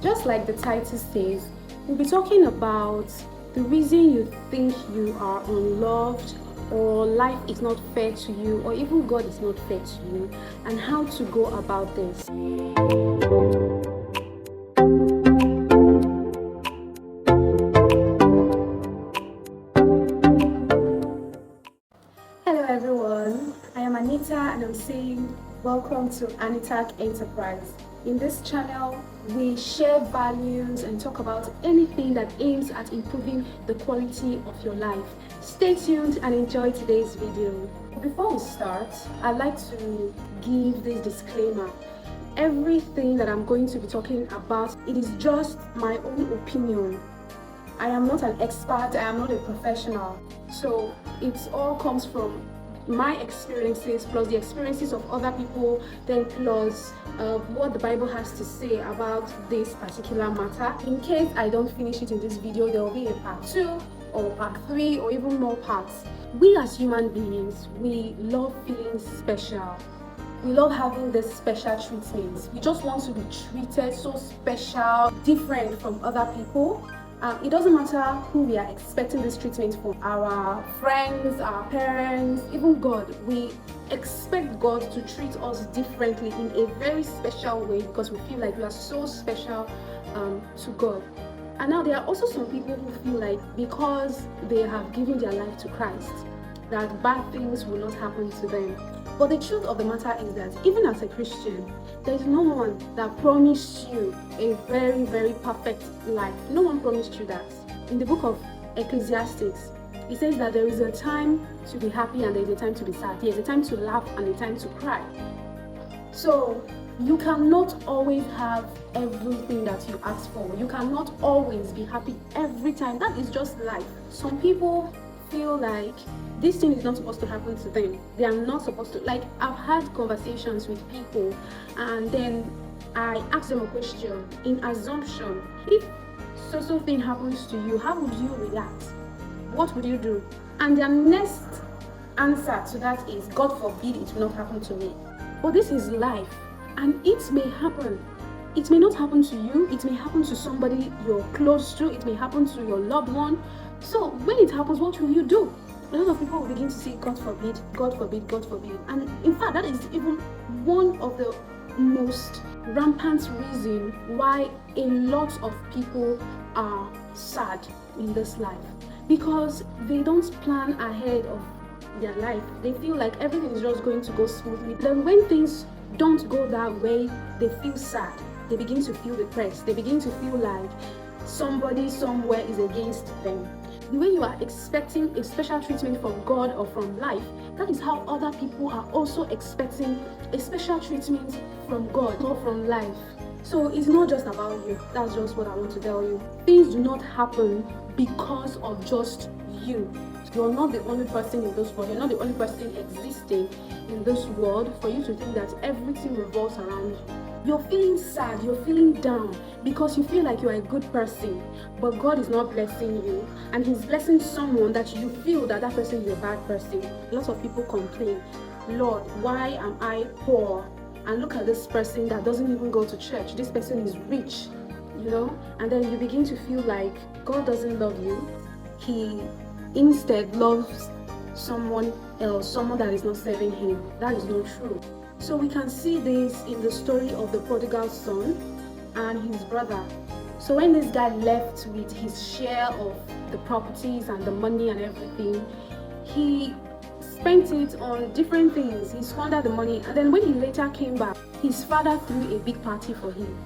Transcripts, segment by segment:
Just like the title says, we'll be talking about the reason you think you are unloved, or life is not fair to you, or even God is not fair to you, and how to go about this. Hello everyone, I am Anita and I'm saying welcome to Anita's Enterprise. In this channel, we share values and talk about anything that aims at improving the quality of your life. Stay tuned and enjoy today's video. Before we start, I'd like to give this disclaimer. Everything that I'm going to be talking about, it is just my own opinion. I am not an expert, I am not a professional. So it all comes from my experiences plus the experiences of other people, then plus what the Bible has to say about this particular matter. In case I don't finish it in this video, there will be a part 2 or part 3 or even more parts. We as human beings, we love feeling special. We love having this special treatment. We just want to be treated so special, different from other people. It doesn't matter who we are expecting this treatment from, our friends, our parents, even God. We expect God to treat us differently in a very special way because we feel like we are so special to God. And now there are also some people who feel like because they have given their life to Christ, that bad things will not happen to them. But the truth of the matter is that even as a Christian, there is no one that promised you a very, very perfect life. No one promised you that. In the book of Ecclesiastes, it says that there is a time to be happy and there is a time to be sad. There is a time to laugh and a time to cry. So you cannot always have everything that you ask for. You cannot always be happy every time. That is just life. Some people feel like this thing is not supposed to happen to them. They are not supposed to. Like, I've had conversations with people and then I ask them a question in assumption. If so thing happens to you, how would you react? What would you do? And their next answer to that is, God forbid it will not happen to me. But this is life and it may happen. It may not happen to you. It may happen to somebody you're close to. It may happen to your loved one. So when it happens, what will you do? A lot of people will begin to say, God forbid, God forbid, God forbid. And in fact, that is even one of the most rampant reason why a lot of people are sad in this life. Because they don't plan ahead of their life. They feel like everything is just going to go smoothly. Then when things don't go that way, they feel sad. They begin to feel depressed. They begin to feel like somebody somewhere is against them. The way you are expecting a special treatment from God or from life, that is how other people are also expecting a special treatment from God or from life. So it's not just about you. That's just what I want to tell you. Things do not happen because of just you. You're not the only person in this world. You're not the only person existing in this world for you to think that everything revolves around you. You're feeling sad, you're feeling down because you feel like you're a good person, but God is not blessing you and He's blessing someone that you feel that that person is a bad person. Lots of people complain, Lord, why am I poor? And look at this person that doesn't even go to church. This person is rich, you know? And then you begin to feel like God doesn't love you. He instead loves someone else, someone that is not serving Him. That is not true. So we can see this in the story of the prodigal son and his brother. So when this guy left with his share of the properties and the money and everything, he spent it on different things. He squandered the money, and then when he later came back, his father threw a big party for him.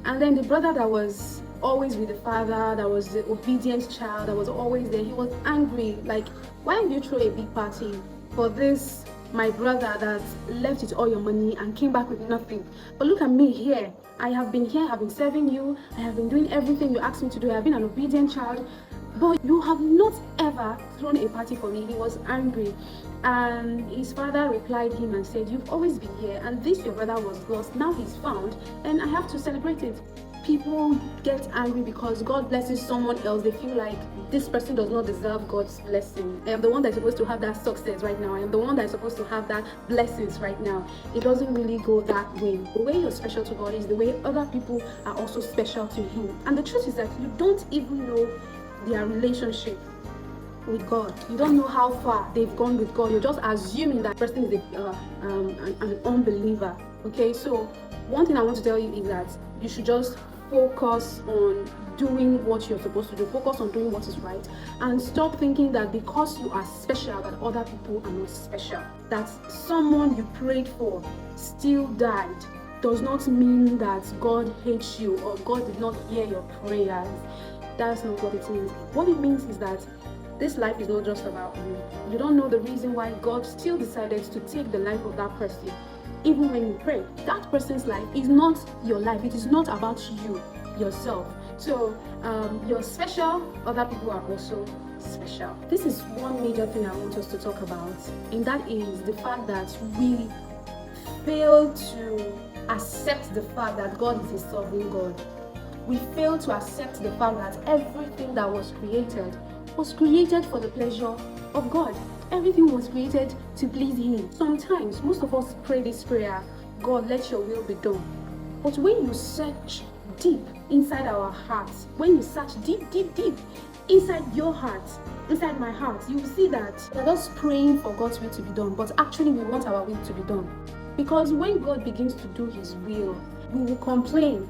And then the brother that was always with the father, that was the obedient child, that was always there, he was angry. Like, why would you throw a big party for this my brother that left with all your money and came back with nothing? But look at me here. I have been here, I've been serving you, I have been doing everything you asked me to do, I have been an obedient child, but you have not ever thrown a party for me. He was angry. And his father replied him and said, you've always been here, and this your brother was lost, now he's found, and I have to celebrate it. people get angry because God blesses someone else. They feel like this person does not deserve God's blessing. I am the one that's supposed to have that success right now. I am the one that's supposed to have that blessings right now. It doesn't really go that way. The way you're special to God is the way other people are also special to Him. And the truth is that you don't even know their relationship with God. You don't know how far they've gone with God. You're just assuming that person is an unbeliever. Okay, so one thing I want to tell you is that you should just focus on doing what you're supposed to do. Focus on doing what is right, and stop thinking that because you are special that other people are not special. That someone you prayed for still died does not mean that God hates you or God did not hear your prayers. That's not what it means. What it means is that this life is not just about you. You don't know the reason why God still decided to take the life of that person. Even when you pray, that person's life is not your life. It is not about you, yourself. So you're special, other people are also special. This is one major thing I want us to talk about, and that is the fact that we fail to accept the fact that God is a sovereign God. We fail to accept the fact that everything that was created for the pleasure of God. Everything was created to please Him. Sometimes, most of us pray this prayer, God, let your will be done. But when you search deep inside our hearts, when you search deep inside your heart, inside my heart, you will see that we're just praying for God's will to be done, but actually we want our will to be done. Because when God begins to do His will, we will complain.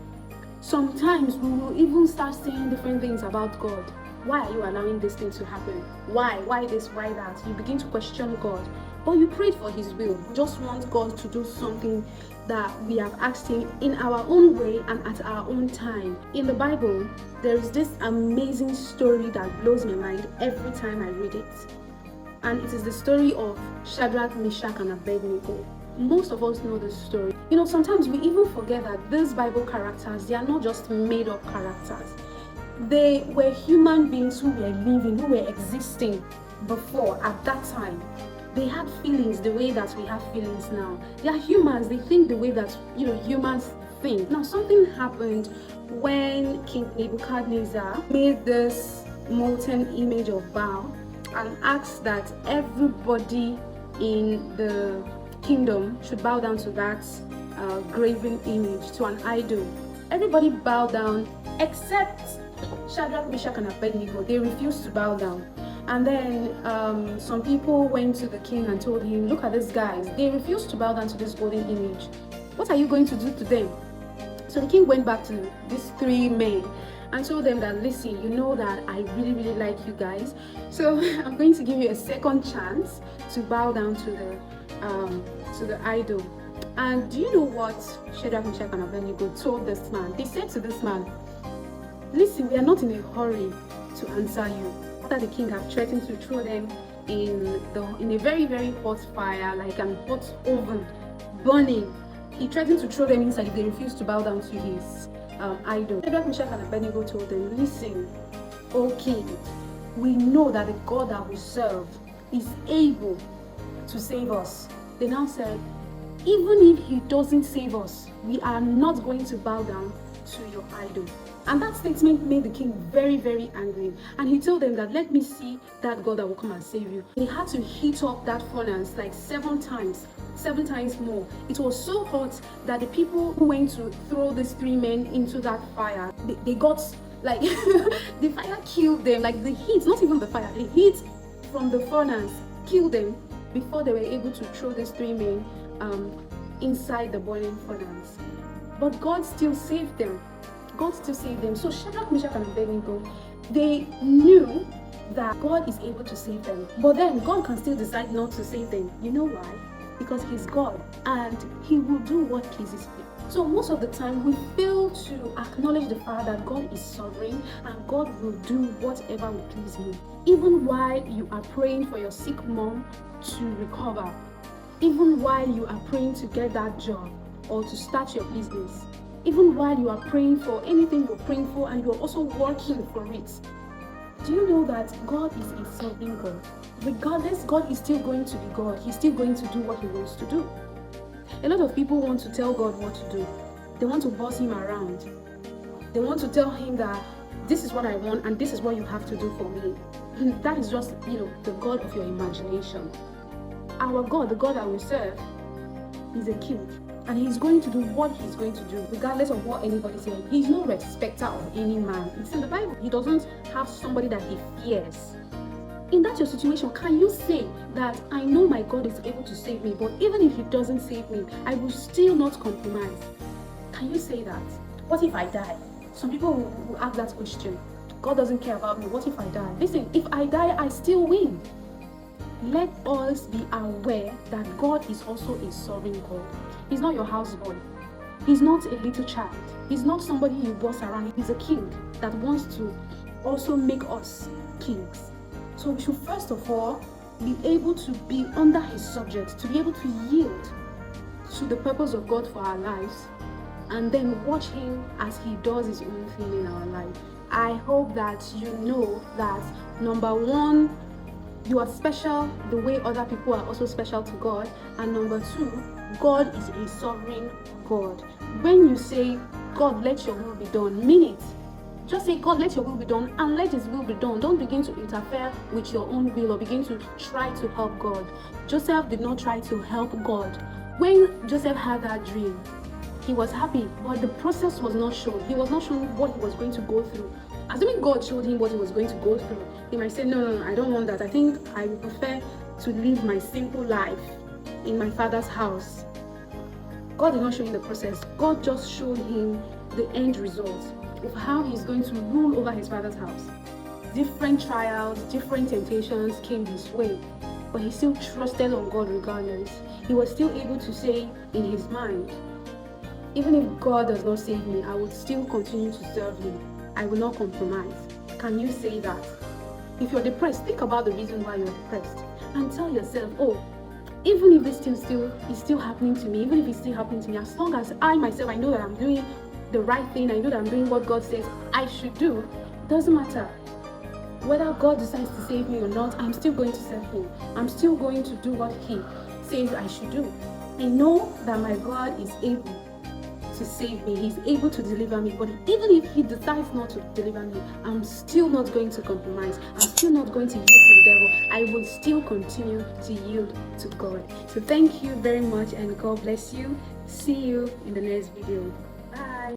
Sometimes we will even start saying different things about God. Why are you allowing this thing to happen? Why this, why that? You begin to question God. But you prayed for His will. You just want God to do something that we have asked Him in our own way and at our own time. In the Bible, there is this amazing story that blows my mind every time I read it. And it is the story of Shadrach, Meshach, and Abednego. Most of us know this story. You know, sometimes we even forget that these Bible characters, they are not just made up characters. They were human beings who were living, who were existing before, at that time. They had feelings the way that we have feelings now. They are humans. They think the way that, humans think. Now, something happened when King Nebuchadnezzar made this molten image of Baal and asked that everybody in the kingdom should bow down to that graven image, to an idol. Everybody bowed down except Shadrach, Meshach, and Abednego. They refused to bow down. And then some people went to the king and told him, look at these guys. They refused to bow down to this golden image. What are you going to do to them? So the king went back to these three men and told them that, listen, you know that I really, really like you guys. So I'm going to give you a second chance to bow down to the idol. And do you know what Shadrach, Meshach, and Abednego told this man? They said to this man, listen, we are not in a hurry to answer you. After the king had threatened to throw them in a very, very hot fire, like an hot oven, burning, he threatened to throw them inside if they refused to bow down to his idol. Shadrach, Meshach, and Abednego told them, listen, O king, we know that the God that we serve is able to save us. They now said, even if He doesn't save us, we are not going to bow down to your idol. And that statement made the king very, very angry. And he told them that, let me see that God that will come and save you. He had to heat up that furnace like 7 times more. It was so hot that the people who went to throw these 3 men into that fire, they got like, the fire killed them. Like the heat, not even the fire, the heat from the furnace killed them before they were able to throw these 3 men inside the boiling furnace. But God still saved them. God still saved them. So Shadrach, Meshach, and Abednego, they knew that God is able to save them. But then God can still decide not to save them. You know why? Because He's God and He will do what pleases Him. So most of the time we fail to acknowledge the fact that God is sovereign and God will do whatever will please Him. Even while you are praying for your sick mom to recover, even while you are praying to get that job or to start your business, even while you are praying for anything you're praying for and you're also working for it, do you know that God is a sovereign God? Regardless, God is still going to be God. He's still going to do what He wants to do. A lot of people want to tell God what to do. They want to boss Him around. They want to tell him that this is what I want and this is what you have to do for me. That is just, the God of your imagination. Our God, the God that we serve, is a king. And he's going to do what he's going to do, regardless of what anybody says. He's no respecter of any man. It's in the Bible. He doesn't have somebody that he fears. In that your situation, can you say that I know my God is able to save me, but even if he doesn't save me, I will still not compromise? Can you say that? What if I die? Some people will ask that question. God doesn't care about me. What if I die? Listen, if I die, I still win. Let us be aware that God is also a sovereign God. He's not your houseboy. He's not a little child. He's not somebody you boss around. He's a king that wants to also make us kings. So we should first of all be able to be under his subject, to be able to yield to the purpose of God for our lives, and then watch him as he does his own thing in our life. I hope that you know that, number one, you are special the way other people are also special to God. And number two, God is a sovereign God. When you say, God, let your will be done, mean it. Just say, God, let your will be done, and let his will be done. Don't begin to interfere with your own will or begin to try to help God. Joseph did not try to help God. When Joseph had that dream, he was happy, but the process was not shown. He was not shown what he was going to go through. Assuming God showed him what he was going to go through, he might say, no, I don't want that. I think I would prefer to live my simple life in my father's house. God did not show him the process. God just showed him the end result of how he's going to rule over his father's house. Different trials, different temptations came his way, but he still trusted on God regardless. He was still able to say in his mind, even if God does not save me, I will still continue to serve him. I will not compromise. Can you say that? If you're depressed, think about the reason why you're depressed and tell yourself, even if this thing is still happening to me, even if it's still happening to me, as long as I myself, I know that I'm doing the right thing, I know that I'm doing what God says I should do, it doesn't matter. Whether God decides to save me or not, I'm still going to serve him. I'm still going to do what he says I should do. I know that my God is able to save me. He's able to deliver me. But even if he decides not to deliver me, I'm still not going to compromise. I'm still not going to yield to the devil. I will still continue to yield to God. So thank you very much and God bless you. See you in the next video.